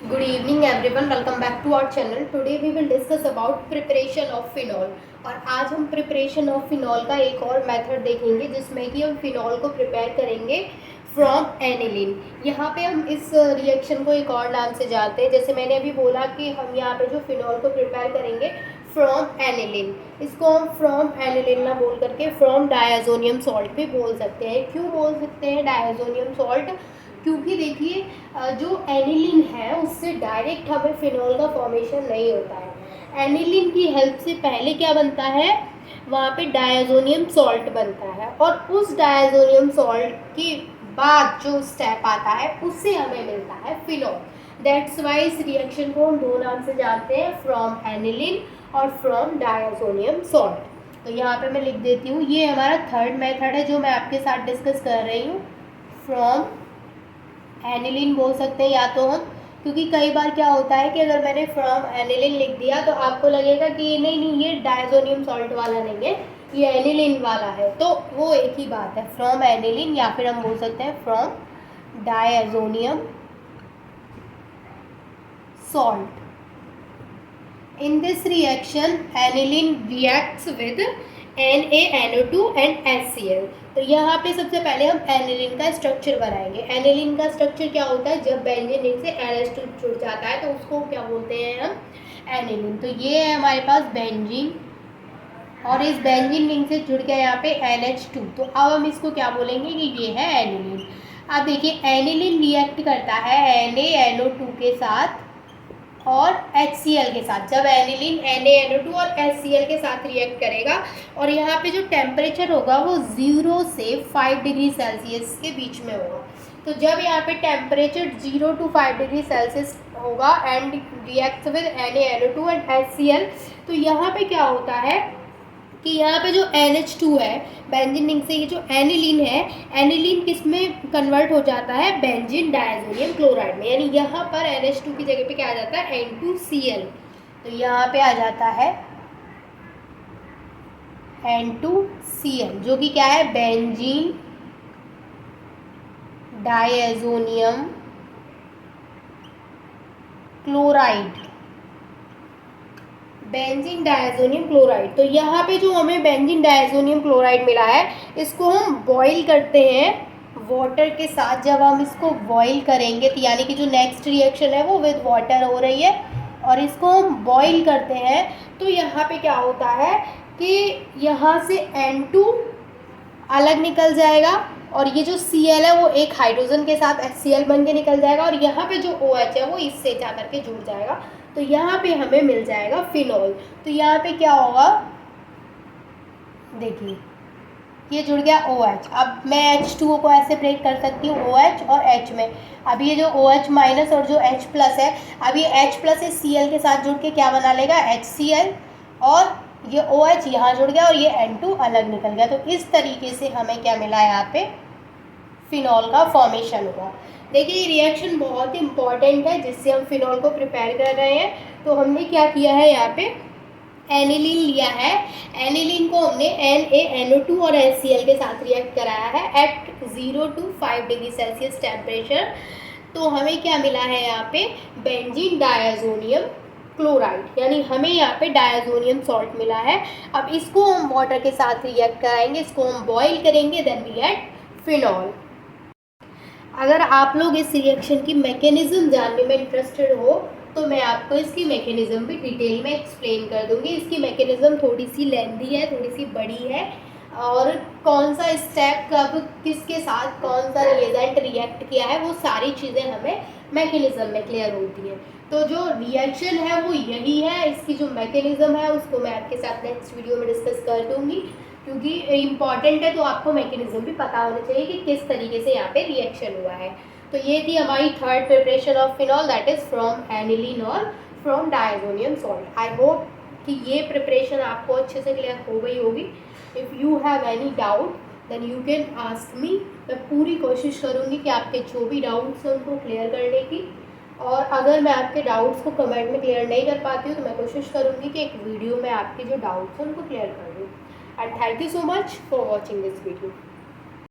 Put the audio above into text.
Good evening everyone, welcome back to our channel. Today we will discuss about preparation of phenol. और आज हम preparation of phenol का एक और method देखेंगे जिसमें कि हम फिनॉल को प्रिपेयर करेंगे फ्रॉम एनिलीन। यहाँ पे हम इस रिएक्शन को एक और नाम से जानते हैं। जैसे मैंने अभी बोला कि हम यहाँ पे जो फिनॉल को प्रिपेयर करेंगे फ्रॉम एनिलीन, इसको हम फ्रॉम एनिलीन ना बोल करके फ्रॉम डायज़ोनियम सॉल्ट भी बोल सकते हैं। क्यों बोल सकते हैं डायज़ोनियम सॉल्ट? क्योंकि देखिए जो एनिलीन है उससे डायरेक्ट हमें फिनॉल का फॉर्मेशन नहीं होता है। एनिलीन की हेल्प से पहले क्या बनता है, वहाँ पे डायज़ोनियम सॉल्ट बनता है और उस डायज़ोनियम सॉल्ट के बाद जो स्टेप आता है उससे हमें मिलता है फिनॉल। दैट्स वाई इस रिएक्शन को हम दो नाम से जानते हैं, फ्रॉम एनिलीन और फ्रॉम डायज़ोनियम सॉल्ट। तो यहाँ पे मैं लिख देती हूँ, ये हमारा थर्ड मेथड है जो मैं आपके साथ डिस्कस कर रही हूँ। फ्रॉम एनिलीन बोल सकते हैं या तो हम, क्योंकि कई बार क्या होता है कि अगर मैंने फ्रॉम एनिलीन लिख दिया तो आपको लगेगा कि नहीं ये डायज़ोनियम सॉल्ट वाला नहीं है, ये एनिलीन वाला है। तो वो एक ही बात है, फ्रॉम एनिलीन या फिर हम बोल सकते हैं from diazonium salt. In this reaction, aniline reacts with NaNO2 and HCl। तो यहाँ पे सबसे पहले हम एनिलीन का स्ट्रक्चर बनाएंगे। एनिलीन का स्ट्रक्चर क्या होता है, जब बेंजीन रिंग से NH2 जुड़ जाता है तो उसको क्या बोलते हैं हम, एनिलीन। तो ये है हमारे पास बेंजीन और इस बेंजीन रिंग से जुड़ गया यहाँ पे NH2, तो अब हम इसको क्या बोलेंगे कि ये है एनिलीन। अब देखिए एनिलीन रिएक्ट करता है NaNO2 के साथ और HCl के साथ। जब एनिलीन NaNO2 और HCl के साथ रिएक्ट करेगा और यहाँ पे जो टेम्परेचर होगा वो 0 से 5 डिग्री सेल्सियस के बीच में होगा। तो जब यहाँ पे टेम्परेचर 0 to 5 डिग्री सेल्सियस होगा and react with NaNO2 and HCl, तो यहाँ पे क्या होता है कि यहाँ पे जो NH2 है बेंजीन रिंग से, ये जो एनिलीन है, एनिलीन किस में कन्वर्ट हो जाता है, बेंजीन डायज़ोनियम क्लोराइड में। यानी यहाँ पर NH2 की जगह पे क्या आ जाता है, N2Cl। तो यहाँ पे आ जाता है N2Cl जो कि क्या है, benzene diazonium chloride, benzene diazonium chloride. तो यहाँ पे जो हमें बेंजीन डायज़ोनियम क्लोराइड मिला है इसको हम बॉईल करते हैं वाटर के साथ। जब हम इसको बॉईल करेंगे तो यानी कि जो नेक्स्ट रिएक्शन है वो विद वाटर हो रही है और इसको हम बॉईल करते हैं, तो यहाँ पे क्या होता है कि यहाँ से N2 अलग निकल जाएगा और ये जो Cl है वो एक हाइड्रोजन के साथ HCl बन के निकल जाएगा और यहाँ पे जो OH है वो इससे जा करके जुड़ जाएगा। तो यहाँ पे हमें मिल जाएगा फिनॉल। तो यहाँ पे क्या होगा, देखिए ये जुड़ गया OH। अब मैं H2O को ऐसे ब्रेक कर सकती हूँ OH और H में। अब ये जो OH माइनस और जो H प्लस है, अब ये H प्लस इस Cl के साथ जुड़ के क्या बना लेगा, HCl, और ये OH यहाँ जुड़ गया और ये N2 अलग निकल गया। तो इस तरीके से हमें क्या मिला, यहाँ पे फिनॉल का फॉर्मेशन हुआ। देखिए ये रिएक्शन बहुत ही इंपॉर्टेंट है जिससे हम फिनॉल को प्रिपेयर कर रहे हैं। तो हमने क्या किया है, यहाँ पे एनिलीन लिया है, एनिलीन को हमने NaNO2 और HCl के साथ रिएक्ट कराया है at 0 to 5 degree Celsius temperature. तो हमें क्या मिला है यहाँ पे, बेंजीन डायज़ोनियम क्लोराइड, यानी हमें यहाँ पे डायज़ोनियम सॉल्ट मिला है। अब इसको हम वाटर के साथ रिएक्ट कराएंगे, इसको हम बॉईल करेंगे, देन वी गेट फिनॉल। अगर आप लोग इस रिएक्शन की मैकेनिज्म जानने में इंटरेस्टेड हो तो मैं आपको इसकी मैकेनिज्म भी डिटेल में एक्सप्लेन कर दूंगी। इसकी मैकेनिज्म थोड़ी सी लेंथी है, थोड़ी सी बड़ी है, और कौन सा स्टेप कब किसके साथ कौन सा रिएजेंट रिएक्ट किया है वो सारी चीज़ें हमें मैकेनिज्म में क्लियर होती है। तो जो रिएक्शन है वो यही है, इसकी जो मैकेनिज्म है उसको मैं आपके साथ नेक्स्ट वीडियो में डिस्कस कर दूँगी, क्योंकि इम्पॉर्टेंट है तो आपको मैकेनिज्म भी पता होना चाहिए कि किस तरीके से यहाँ पे रिएक्शन हुआ है। तो ये थी हमारी third preparation of phenol, that is from aniline और from diazonium salt. I hope कि ये प्रिपरेशन आपको अच्छे से क्लियर हो गई होगी। If you have any doubt then you can ask me. मैं पूरी कोशिश करूँगी कि आपके जो भी डाउट्स हैं उनको क्लियर करने की, और अगर मैं आपके डाउट्स को कमेंट में क्लियर नहीं कर पाती हूँ तो मैं कोशिश करूँगी कि एक वीडियो में आपके जो डाउट्स हैं उनको क्लियर कर दूँ। And thank you so much for watching this video.